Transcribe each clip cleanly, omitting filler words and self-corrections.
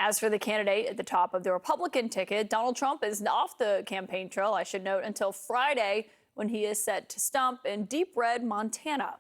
As for the candidate at the top of the Republican ticket, Donald Trump is off the campaign trail, I should note, until Friday, when he is set to stump in deep red Montana.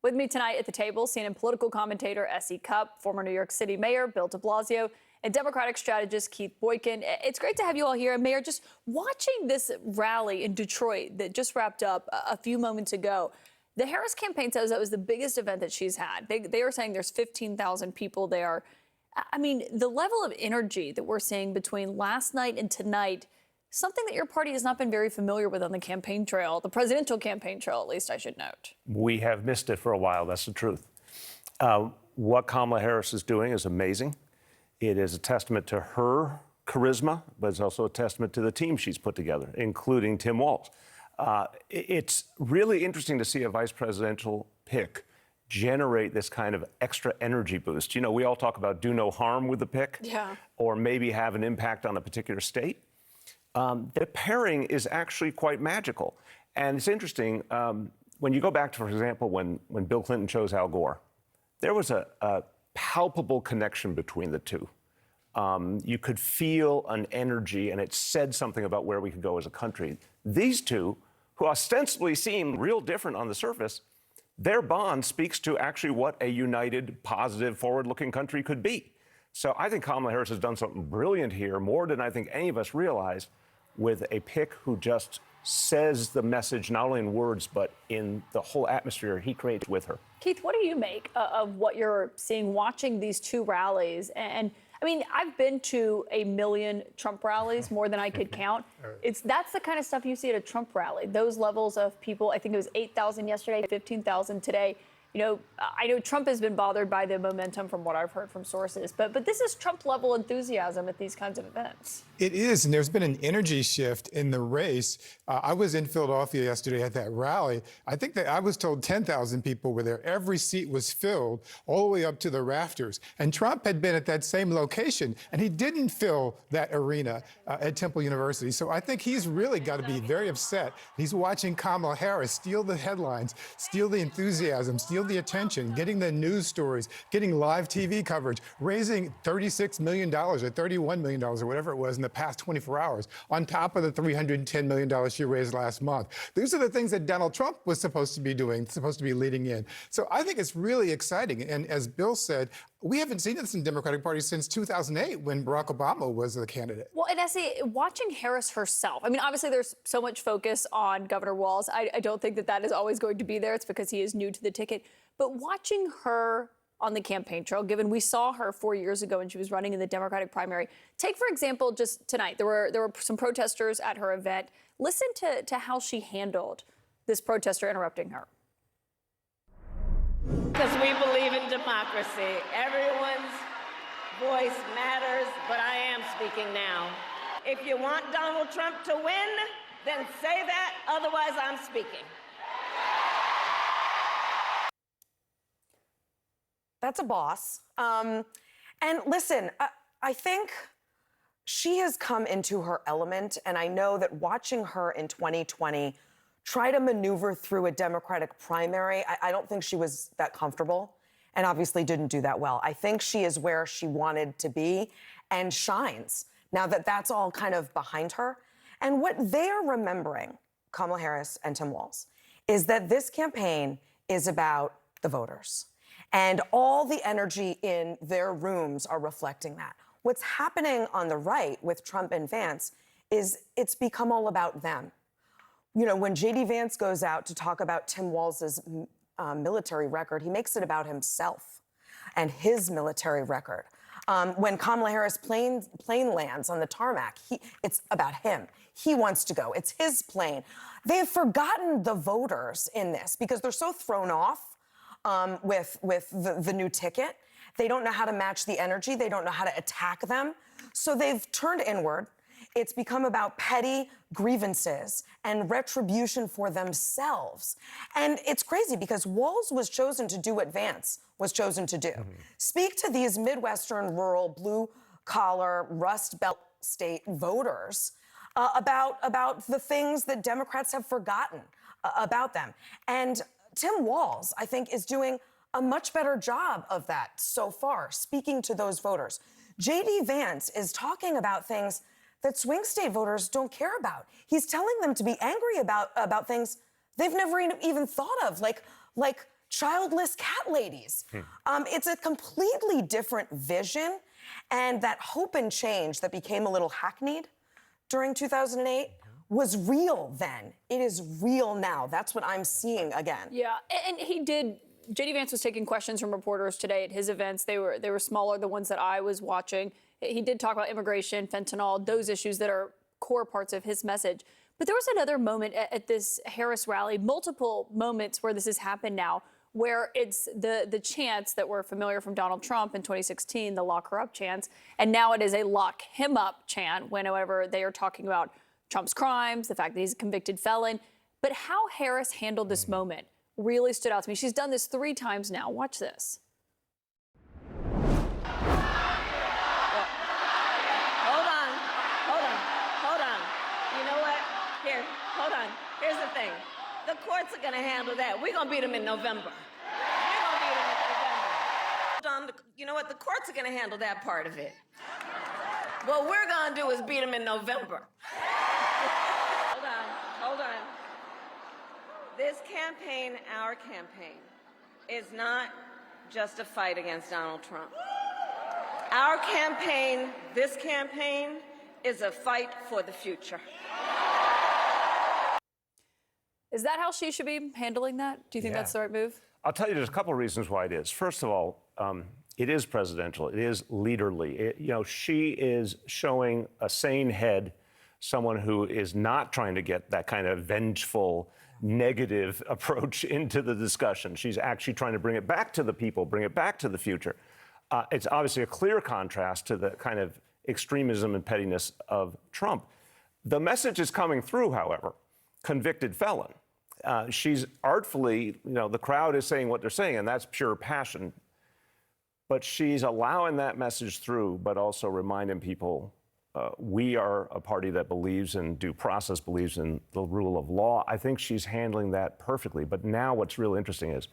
With me tonight at the table, CNN political commentator S.E. Cupp, former New York City Mayor Bill de Blasio, and Democratic strategist Keith Boykin. It's great to have you all here. And Mayor, just watching this rally in Detroit that just wrapped up a few moments ago, the Harris campaign says that was the biggest event that she's had. They are saying there's 15,000 people there. I mean, the level of energy that we're seeing between last night and tonight, something that your party has not been very familiar with on the campaign trail, the presidential campaign trail, at least I should note. We have missed it for a while. That's the truth. What Kamala Harris is doing is amazing. It is a testament to her charisma, but it's also a testament to the team she's put together, including Tim Walz. It's really interesting to see a vice presidential pick generate this kind of extra energy boost. You know, we all talk about do no harm with the pick, or maybe have an impact on a particular state. The pairing is actually quite magical. And it's interesting, when you go back to, for example, when Bill Clinton chose Al Gore, there was a palpable connection between the two. You could feel an energy, and it said something about where we could go as a country. These two, who ostensibly seem real different on the surface, their bond speaks to actually what a united, positive, forward-looking country could be. So I think Kamala Harris has done something brilliant here, more than I think any of us realize, with a pick who just says the message not only in words, but in the whole atmosphere he creates with her. Keith, what do you make of what you're seeing watching these two rallies? And I mean, I've been to 1 million Trump rallies, more than I could count. That's the kind of stuff you see at a Trump rally. Those levels of people, I think it was 8,000 yesterday, 15,000 today. You know, I know Trump has been bothered by the momentum from what I've heard from sources, but this is Trump-level enthusiasm at these kinds of events. It is, and there's been an energy shift in the race. I was in Philadelphia yesterday at that rally. I think that I was told 10,000 people were there. Every seat was filled all the way up to the rafters. And Trump had been at that same location, and he didn't fill that arena at Temple University. So I think he's really got to be very upset. He's watching Kamala Harris steal the headlines, steal the enthusiasm, steal the attention, getting the news stories, getting live TV coverage, raising $36 million or $31 million or whatever it was in the past 24 hours, on top of the $310 million she raised last month. These are the things that Donald Trump was supposed to be doing, supposed to be leading in. So I think it's really exciting. And as Bill said, we haven't seen this in the Democratic Party since 2008 when Barack Obama was the candidate. Well, and Essie, watching Harris herself, I mean, obviously there's so much focus on Governor Walz. I don't think that is always going to be there. It's because he is new to the ticket. But watching her on the campaign trail, given we saw her 4 years ago when she was running in the Democratic primary. Take, for example, just tonight, there were some protesters at her event. Listen to how she handled this protester interrupting her. Because we believe in democracy. Everyone's voice matters, but I am speaking now. If you want Donald Trump to win, then say that, otherwise I'm speaking. That's a boss. And listen, I think she has come into her element, and I know that watching her in 2020 try to maneuver through a Democratic primary, I don't think she was that comfortable and obviously didn't do that well. I think she is where she wanted to be and shines now that that's all kind of behind her. And what they're remembering, Kamala Harris and Tim Walz, is that this campaign is about the voters. And all the energy in their rooms are reflecting that. What's happening on the right with Trump and Vance is it's become all about them. You know, when J.D. Vance goes out to talk about Tim Walz's military record, he makes it about himself and his military record. When Kamala Harris plane lands on the tarmac, it's about him. He wants to go. It's his plane. They've forgotten the voters in this because they're so thrown off with the new ticket. They don't know how to match the energy. They don't know how to attack them. So they've turned inward. It's become about petty grievances and retribution for themselves. And it's crazy because Walz was chosen to do what Vance was chosen to do. Speak to these Midwestern, rural, blue-collar, Rust Belt state voters about the things that Democrats have forgotten about them. And Tim Walz, I think, is doing a much better job of that so far, speaking to those voters. J.D. Vance is talking about things that swing state voters don't care about. He's telling them to be angry about things they've never even thought of, like childless cat ladies. It's a completely different vision, and that hope and change that became a little hackneyed during 2008 was real then. It is real now. That's what I'm seeing again. Yeah, and J.D. Vance was taking questions from reporters today at his events. They were smaller, the ones that I was watching. He did talk about immigration, fentanyl, those issues that are core parts of his message. But there was another moment at this Harris rally, multiple moments where this has happened now, where it's the chants that were familiar from Donald Trump in 2016, the lock her up chants, and now it is a lock him up chant whenever they are talking about Trump's crimes, the fact that he's a convicted felon. But how Harris handled this moment really stood out to me. She's done this 3 times now. Watch this. Hold on. You know what? Here, hold on. Here's the thing. The courts are going to handle that. We're going to beat them in November. Hold on. You know what? The courts are going to handle that part of it. What we're going to do is beat them in November. Hold on. This campaign, our campaign, is not just a fight against Donald Trump. Our campaign, this campaign, is a fight for the future. Is that how she should be handling that? Do you think that's the right move? I'll tell you, there's a couple of reasons why it is. First of all, it is presidential. It is leaderly. She is showing a sane head, someone who is not trying to get that kind of vengeful, negative approach into the discussion. She's actually trying to bring it back to the people, bring it back to the future. It's obviously a clear contrast to the kind of extremism and pettiness of Trump. The message is coming through, however. Convicted felon. She's artfully, the crowd is saying what they're saying, and that's pure passion. But she's allowing that message through, but also reminding people we are a party that believes in due process, believes in the rule of law. I think she's handling that perfectly. But now what's really interesting is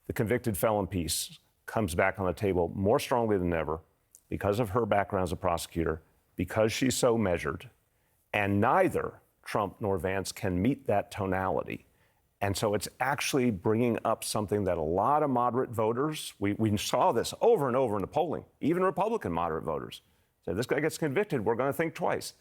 the convicted felon piece comes back on the table more strongly than ever because of her background as a prosecutor, because she's so measured, and neither Trump nor Vance can meet that tonality. And so it's actually bringing up something that a lot of moderate voters, we saw this over and over in the polling, even Republican moderate voters, said, this guy gets convicted, we're going to think twice.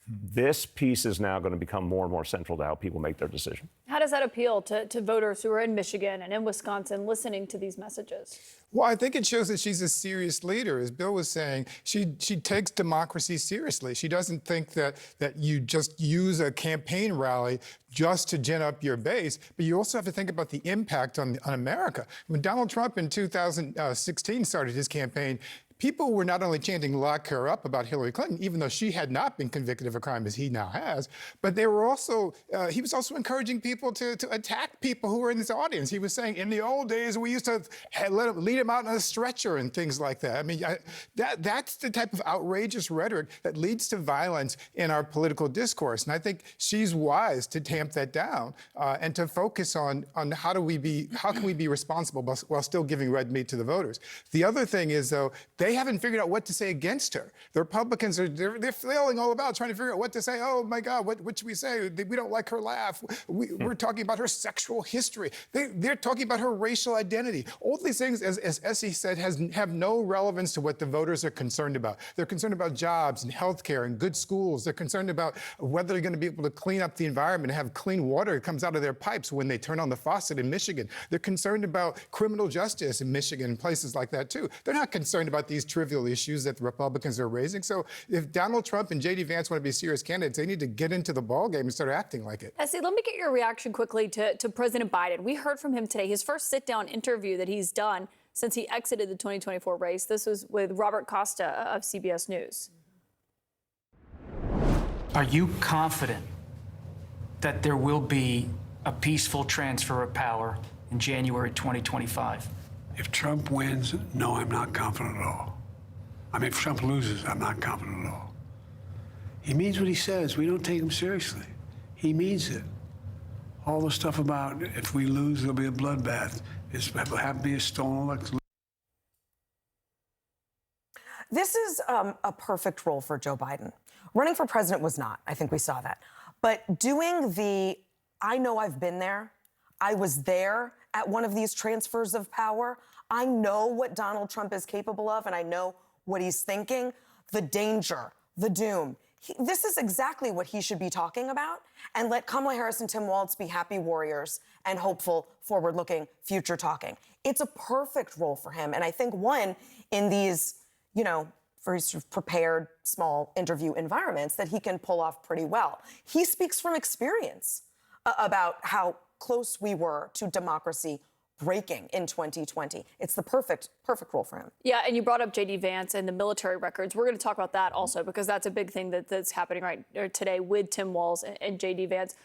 This piece is now going to become more and more central to how people make their decision. How does that appeal to voters who are in Michigan and in Wisconsin listening to these messages? Well, I think it shows that she's a serious leader. As Bill was saying, she takes democracy seriously. She doesn't think that you just use a campaign rally just to gin up your base, but you also have to think about the impact on America. When Donald Trump in 2016 started his campaign, people were not only chanting lock her up about Hillary Clinton, even though she had not been convicted of a crime as he now has, but they were also, he was also encouraging people to attack people who were in this audience. He was saying, in the old days, we used to lead him out on a stretcher and things like that. I mean, that's the type of outrageous rhetoric that leads to violence in our political discourse. And I think she's wise to tamp that down and to focus on how can we be responsible while still giving red meat to the voters. The other thing is, though, they haven't figured out what to say against her. The Republicans they're flailing all about trying to figure out what to say. Oh my God, what should we say? We don't like her laugh. We're talking about her sexual history. They're talking about her racial identity. All these things, as Essie said, have no relevance to what the voters are concerned about. They're concerned about jobs and health care and good schools. They're concerned about whether they're going to be able to clean up the environment and have clean water that comes out of their pipes when they turn on the faucet in Michigan. They're concerned about criminal justice in Michigan and places like that too. They're not concerned about these trivial issues that the Republicans are raising. So if Donald Trump and J.D. Vance want to be serious candidates, they need to get into the ballgame and start acting like it. Essie, let me get your reaction quickly to President Biden. We heard from him today, his first sit-down interview that he's done since he exited the 2024 race. This was with Robert Costa of CBS News. Are you confident that there will be a peaceful transfer of power in January 2025? If Trump wins, no, I'm not confident at all. I mean, if Trump loses, I'm not confident at all. He means what he says. We don't take him seriously. He means it. All the stuff about if we lose, there'll be a bloodbath. It'll have to be a stolen election. this is a perfect role for Joe Biden. Running for president was not. I think we saw that. But doing I know I've been there. I was there at one of these transfers of power. I know what Donald Trump is capable of, and I know what he's thinking. The danger, the doom. This is exactly what he should be talking about, and let Kamala Harris and Tim Walz be happy warriors and hopeful, forward-looking, future talking. It's a perfect role for him, and I think one in these, very sort of prepared, small interview environments that he can pull off pretty well. He speaks from experience about how close we were to democracy breaking in 2020. It's the perfect role for him. Yeah, and you brought up J.D. Vance and the military records. We're going to talk about that also because that's a big thing that's happening today with Tim Walz and J.D. Vance.